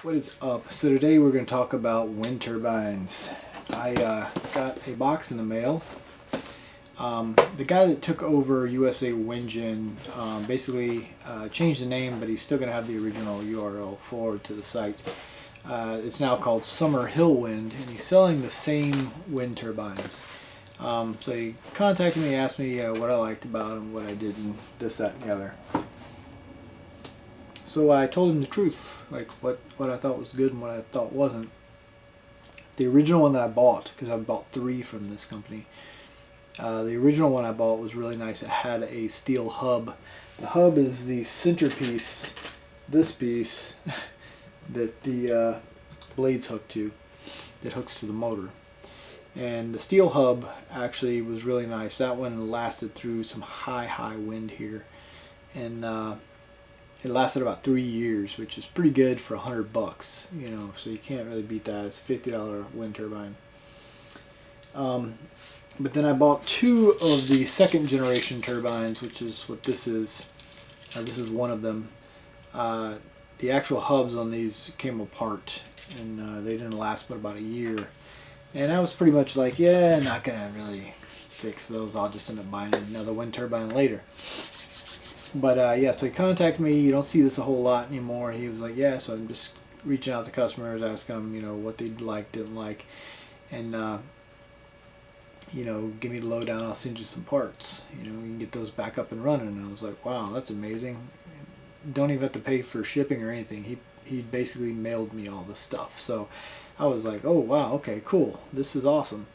What is up? So today we're going to talk about wind turbines. I got a box in the mail. The guy that took over USAWingen basically changed the name, but he's still going to have the original URL forward to the site. It's now called Summerhillwind, and he's selling the same wind turbines. So he contacted me, asked me what I liked about them, what I didn't, this, that, and the other. So I told him the truth, like what I thought was good and what I thought wasn't. The original one that I bought, because I bought 3 from this company, the original one I bought was really nice. It had a steel hub. The hub is the centerpiece, this piece, that the blades hook to, that hooks to the motor. And the steel hub actually was really nice. That one lasted through some high wind here. And it lasted about 3 years, which is pretty good for $100, you know, so you can't really beat that. It's a $50 wind turbine. But then I bought 2 of the second generation turbines, which is what this is. This is one of them. The actual hubs on these came apart, and they didn't last but about a year. And I was pretty much like, yeah, I'm not gonna really fix those. I'll just end up buying another wind turbine later. But yeah, so he contacted me. You don't see this a whole lot anymore. He was like, yeah, so I'm just reaching out to customers, asking them, you know, what they like, didn't like, and you know, give me the lowdown. I'll send you some parts. You know, you can get those back up and running. And I was like, wow, that's amazing. Don't even have to pay for shipping or anything. He basically mailed me all this stuff. So I was like, oh wow, okay, cool. This is awesome.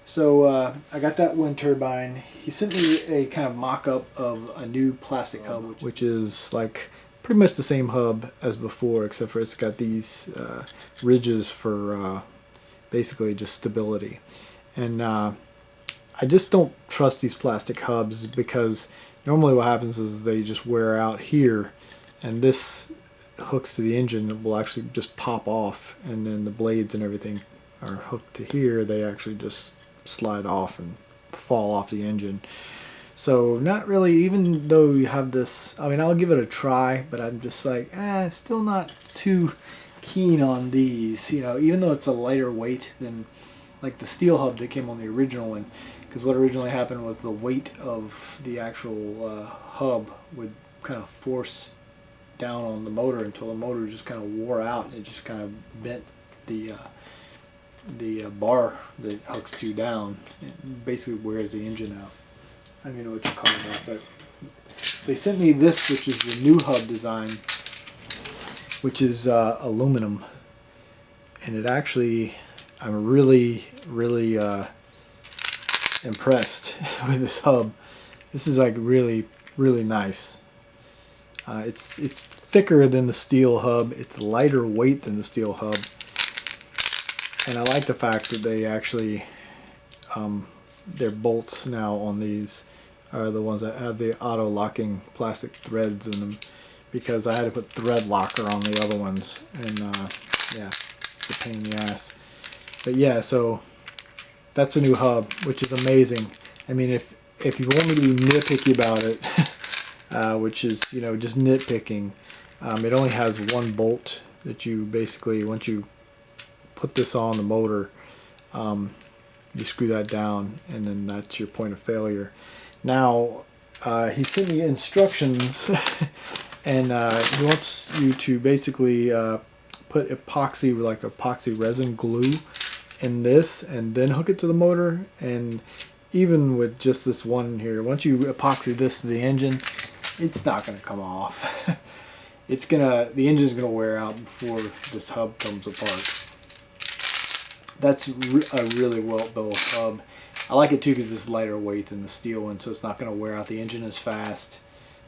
So I got that wind turbine. He sent me a kind of mock-up of a new plastic hub, which is like pretty much the same hub as before, except for it's got these ridges for basically just stability. And I just don't trust these plastic hubs, because normally what happens is they just wear out here, and this hooks to the engine will actually just pop off, and then the blades and everything are hooked to here. They actually just slide off and fall off the engine. So not really, even though you have this, I mean, I'll give it a try, but I'm just like, still not too keen on these, you know, even though it's a lighter weight than like the steel hub that came on the original one. Because what originally happened was the weight of the actual hub would kind of force down on the motor until the motor just kind of wore out, and it just kind of bent the bar that hooks to down. It basically wears the engine out. I don't even know what you call that, but they sent me this, which is the new hub design, which is aluminum, and it actually, I'm really impressed with this hub. This is like really nice. It's thicker than the steel hub. It's lighter weight than the steel hub. And I like the fact that they actually, their bolts now on these are the ones that have the auto locking plastic threads in them, because I had to put thread locker on the other ones, and yeah, it's a pain in the ass. But yeah, so that's a new hub, which is amazing. I mean, if you want me to be nitpicky about it, which is, you know, just nitpicking, it only has 1 bolt that you basically, once you put this on the motor, you screw that down, and then that's your point of failure. Now he sent me instructions and he wants you to basically put epoxy, like epoxy resin glue, in this, and then hook it to the motor. And even with just this one here, once you epoxy this to the engine, it's not going to come off. The engine's gonna wear out before this hub comes apart. That's a really well built hub. I like it too because it's lighter weight than the steel one, so it's not going to wear out the engine as fast.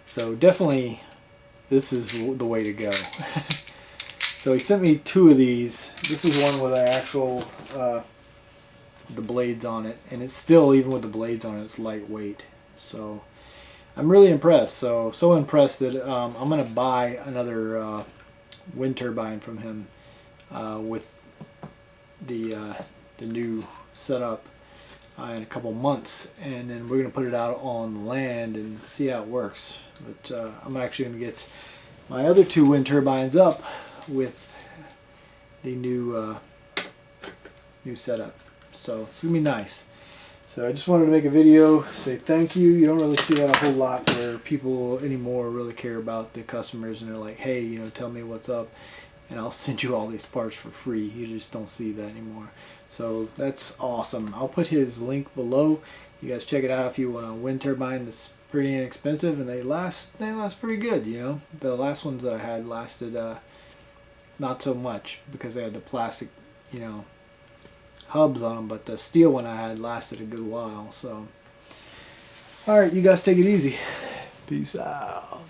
So definitely, this is the way to go. So he sent me 2 of these. This is one with the actual the blades on it, and it's still, even with the blades on it, it's lightweight. So I'm really impressed. So impressed that I'm going to buy another wind turbine from him with the new setup in a couple months, and then we're going to put it out on land and see how it works. But I'm actually going to get my other 2 wind turbines up with new new setup. So it's gonna be nice. So I just wanted to make a video, say thank you. You don't really see that a whole lot where people anymore really care about the customers and they're like, hey, you know, tell me what's up and I'll send you all these parts for free. You just don't see that anymore. So that's awesome. I'll put his link below. You guys check it out if you want a wind turbine that's pretty inexpensive and they last pretty good, you know. The last ones that I had lasted not so much because they had the plastic, you know, hubs on them, but the steel one I had lasted a good while. So alright, you guys take it easy. Peace out.